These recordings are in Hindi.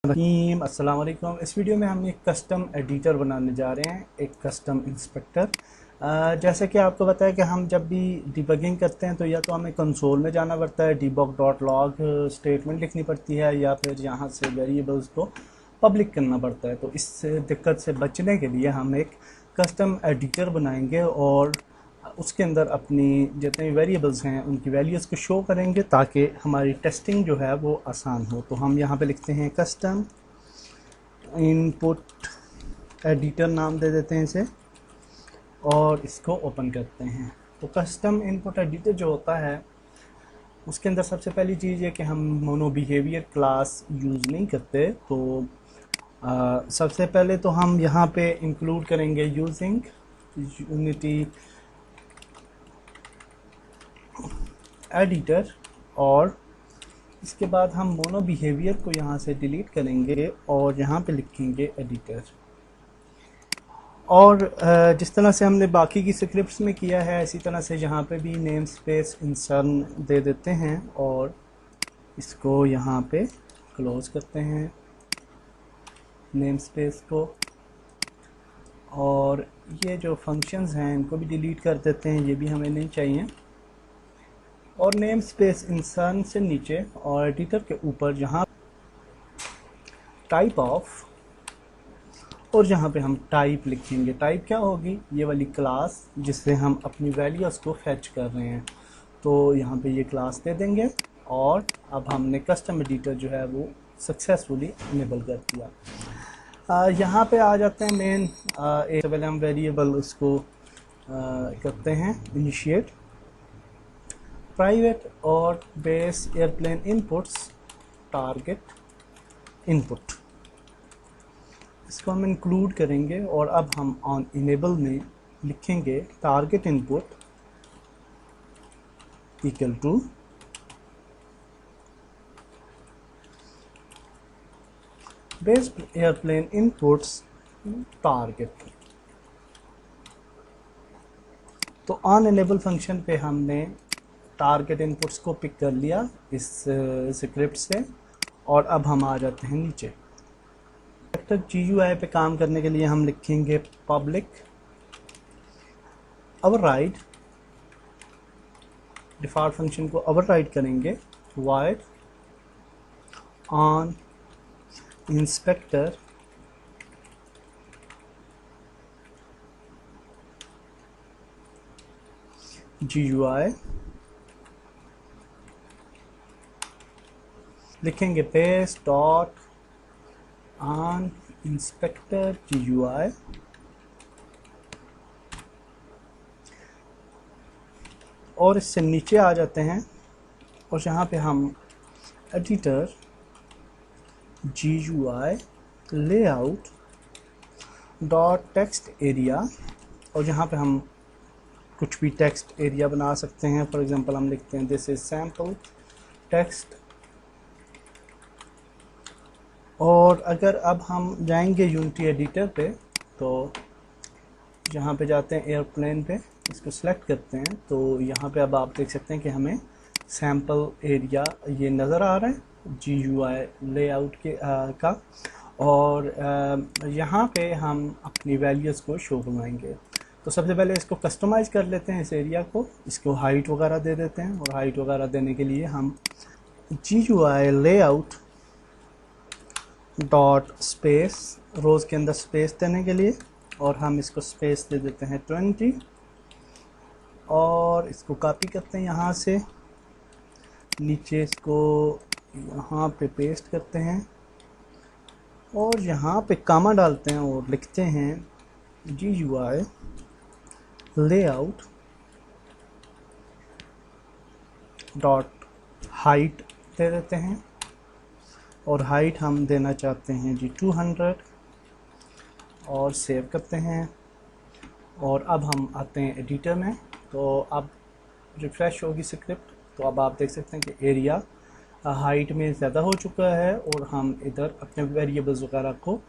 अस्सलाम वालेकुम। इस वीडियो में हम एक कस्टम एडिटर बनाने जा रहे हैं, एक कस्टम इंस्पेक्टर। जैसे कि आपको पता है कि हम जब भी डिबगिंग करते हैं तो या तो हमें कंसोल में जाना पड़ता है, debug.log स्टेटमेंट लिखनी पड़ती है, या फिर यहाँ से वेरिएबल्स को पब्लिक करना पड़ता है। तो इस दिक्कत से बचने के लिए हम एक कस्टम एडिटर बनाएंगे और उसके अंदर अपनी जितने भी वेरिएबल्स हैं उनकी वैल्यूज़ को शो करेंगे ताकि हमारी टेस्टिंग जो है वो आसान हो। तो हम यहाँ पे लिखते हैं कस्टम इनपुट एडिटर, नाम दे देते हैं इसे, और इसको ओपन करते हैं। तो कस्टम इनपुट एडिटर जो होता है उसके अंदर सबसे पहली चीज़ है कि हम मोनो बिहेवियर क्लास यूज़ नहीं करते। तो सबसे पहले तो हम यहाँ पे इंक्लूड करेंगे यूजिंग यूनिटी एडिटर, और इसके बाद हम मोनो बिहेवियर को यहाँ से डिलीट करेंगे और यहाँ पे लिखेंगे एडिटर। और जिस तरह से हमने बाकी की स्क्रिप्ट्स में किया है इसी तरह से यहाँ पे भी नेम स्पेस इंसर्ट दे देते हैं और इसको यहाँ पे क्लोज करते हैं नेम स्पेस को। और ये जो फंक्शंस हैं इनको भी डिलीट कर देते हैं, ये भी हमें नहीं चाहिए। और नेम स्पेस इंसर्ट से नीचे और एडिटर के ऊपर जहाँ टाइप ऑफ, और जहाँ पे हम टाइप लिखेंगे। टाइप क्या होगी? ये वाली क्लास जिससे हम अपनी वैल्यूज़ को फैच कर रहे हैं। तो यहाँ पे ये क्लास दे देंगे और अब हमने कस्टम एडिटर जो है वो सक्सेसफुली इनेबल कर दिया। यहाँ पे आ जाते हैं मेन, एक पहले हम वेरिएबल उसको करते हैं इनिशिएट प्राइवेट और base airplane inputs target input, इसको हम इंक्लूड करेंगे। और अब हम ऑन इनेबल में लिखेंगे target input equal to base airplane inputs target. तो ऑन इनेबल फंक्शन पे हमने टारगेट इनपुट्स को पिक कर लिया इस स्क्रिप्ट से। और अब हम आ जाते हैं नीचे। GUI पे काम करने के लिए हम लिखेंगे पब्लिक ओवरराइड, डिफॉल्ट फंक्शन को ओवरराइड करेंगे void ऑन इंस्पेक्टर GUI, लिखेंगे paste dot on inspector GUI, और इससे नीचे आ जाते हैं और यहाँ पे हम editor GUI layout dot text area, और यहाँ पे हम कुछ भी टेक्स्ट एरिया बना सकते हैं। फॉर एग्जांपल हम लिखते हैं दिस इज सैम्पल टेक्स्ट। और अगर अब हम जाएंगे यूनिटी एडिटर पे, तो यहाँ पे जाते हैं एयरप्लेन पे, इसको सेलेक्ट करते हैं। तो यहाँ पे अब आप देख सकते हैं कि हमें सैम्पल एरिया ये नज़र आ रहा है GUI लेआउट के का। और यहाँ पे हम अपनी वैल्यूज़ को शो करवाएंगे। तो सबसे पहले इसको कस्टमाइज़ कर लेते हैं, इस एरिया को, इसको हाइट वगैरह दे देते हैं। और हाइट वगैरह देने के लिए हम GUI लेआउट डॉट स्पेस, रोज़ के अंदर स्पेस देने के लिए, और हम इसको स्पेस दे देते हैं 20। और इसको कॉपी करते हैं यहाँ से नीचे, इसको यहाँ पे पेस्ट करते हैं और यहाँ पे कामा डालते हैं और लिखते हैं GUI लेआउट डॉट हाइट दे देते हैं। और हाइट हम देना चाहते हैं जी 200, और सेव करते हैं। और अब हम आते हैं एडिटर में। तो अब रिफ़्रेश होगी स्क्रिप्ट, तो अब आप देख सकते हैं कि एरिया हाइट में ज़्यादा हो चुका है और हम इधर अपने वेरिएबल्स वगैरह को,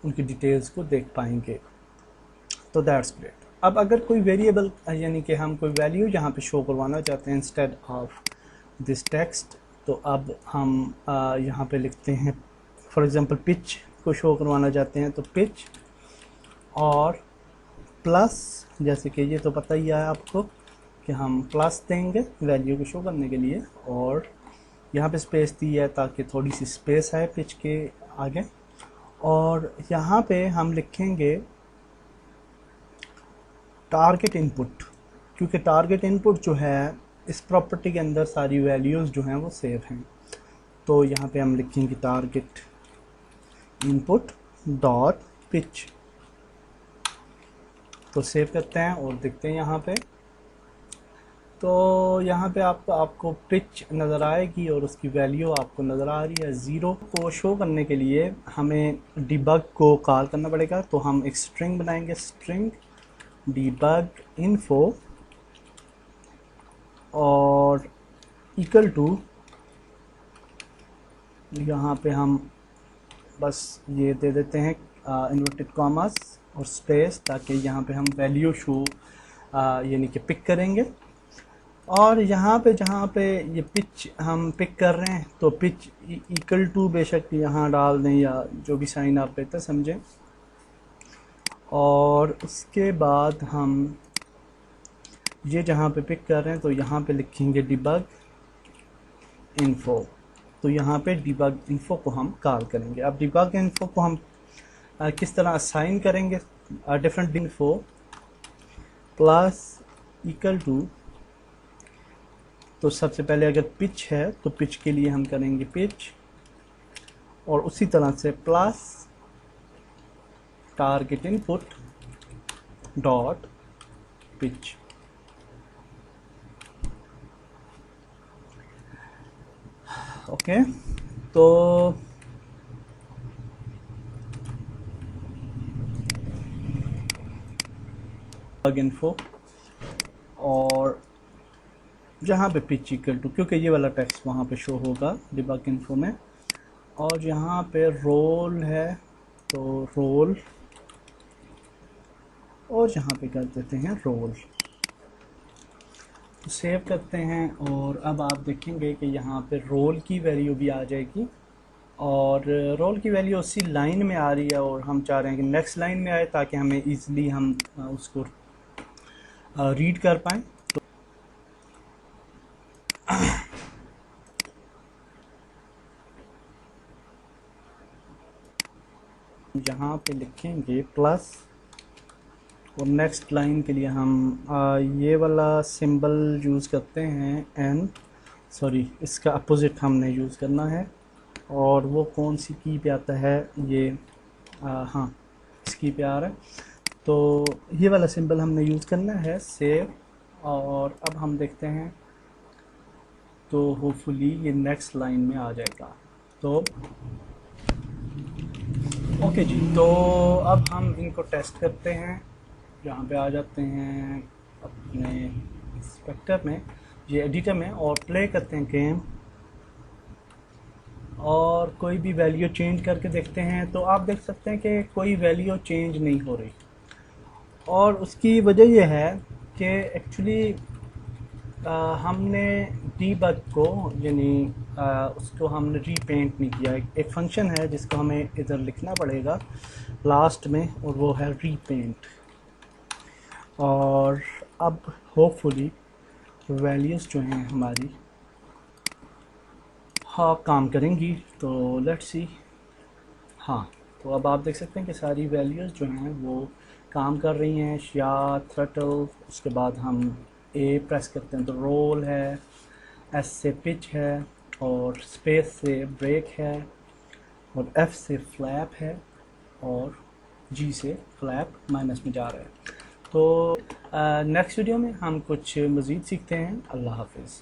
उनकी डिटेल्स को देख पाएंगे। तो दैट्स ग्रेट। अब अगर कोई वेरिएबल यानी कि हम कोई वैल्यू यहाँ पे शो करवाना चाहते हैं इंस्टेड ऑफ दिस टेक्स्ट, तो अब हम यहाँ पे लिखते हैं फॉर एग्जांपल पिच को शो करवाना चाहते हैं तो पिच और प्लस, जैसे कि ये तो पता ही है आपको कि हम प्लस देंगे वैल्यू को शो करने के लिए, और यहाँ पे स्पेस दी है ताकि थोड़ी सी स्पेस है पिच के आगे। और यहाँ पे हम लिखेंगे टारगेट इनपुट, क्योंकि टारगेट इनपुट जो है इस प्रॉपर्टी के अंदर सारी वैल्यूज़ जो हैं वो सेव हैं। तो यहाँ पे हम लिखेंगे टारगेट इनपुट डॉट पिच। तो सेव करते हैं और देखते हैं यहाँ पे, तो यहाँ पे आपको पिच नज़र आएगी और उसकी वैल्यू आपको नज़र आ रही है 0। को शो करने के लिए हमें डिबग को कॉल करना पड़ेगा। तो हम एक स्ट्रिंग बनाएंगे, स्ट्रिंग डिबग इन्फो और इक्वल टू, यहाँ पे हम बस ये दे देते हैं इन्वर्टेड कॉमास और स्पेस, ताकि यहाँ पे हम वैल्यू शो यानी कि पिक करेंगे। और यहाँ पे जहाँ पे ये पिच हम पिक कर रहे हैं तो पिच इक्वल टू बेशक यहाँ डाल दें या जो भी साइन आप बेहतर समझें। और उसके बाद हम ये जहाँ पे पिक कर रहे हैं तो यहाँ पे लिखेंगे डिबग इन्फो। तो यहाँ पे डिबग इन्फो को हम कॉल करेंगे। अब डिबग इन्फो को हम किस तरह असाइन करेंगे, different info plus equal to, तो सबसे पहले अगर पिच है तो पिच के लिए हम करेंगे पिच, और उसी तरह से plus target input dot pitch. Okay, तो इन्फो और जहाँ पे पिच इक्वल टू, क्योंकि ये वाला टेक्स्ट वहाँ पे शो होगा डिबग इन्फो में, और यहाँ पे रोल है तो रोल, और यहाँ पे कर देते हैं रोल। तो सेव करते हैं और अब आप देखेंगे कि यहाँ पे रोल की वैल्यू भी आ जाएगी, और रोल की वैल्यू उसी लाइन में आ रही है और हम चाह रहे हैं कि नेक्स्ट लाइन में आए ताकि हमें ईज़िली हम उसको रीड कर पाएँ। तो यहाँ पे लिखेंगे प्लस, और नेक्स्ट लाइन के लिए हम ये वाला सिंबल यूज़ करते हैं एन, सॉरी इसका अपोजिट हमने यूज़ करना है, और वो कौन सी की पे आता है, ये हाँ इस की पे आ रहा है, तो ये वाला सिंबल हमने यूज़ करना है। सेव, और अब हम देखते हैं तो होपफुली ये नेक्स्ट लाइन में आ जाएगा। तो ओके जी, तो अब हम इनको टेस्ट करते हैं। यहाँ पे आ जाते हैं अपने इंस्पेक्टर में, ये एडिटर में, और प्ले करते हैं गेम, और कोई भी वैल्यू चेंज करके देखते हैं। तो आप देख सकते हैं कि कोई वैल्यू चेंज नहीं हो रही, और उसकी वजह यह है कि एक्चुअली हमने डीबग को यानी उसको हमने रीपेंट नहीं किया। एक फंक्शन है जिसको हमें इधर लिखना पड़ेगा लास्ट में, और वो है रीपेंट। और अब होपफुली वैल्यूज़ जो हैं हमारी हाँ काम करेंगी। तो लेट्स सी, हाँ तो अब आप देख सकते हैं कि सारी वैल्यूज़ जो हैं वो काम कर रही हैं। या थ्रटल, उसके बाद हम ए प्रेस करते हैं तो रोल है, एस से पिच है, और स्पेस से ब्रेक है, और एफ से फ्लैप है, और जी से फ्लैप माइनस में जा रहा है। तो नेक्स्ट वीडियो में हम कुछ मज़ीद सीखते हैं। अल्लाह हाफिज़।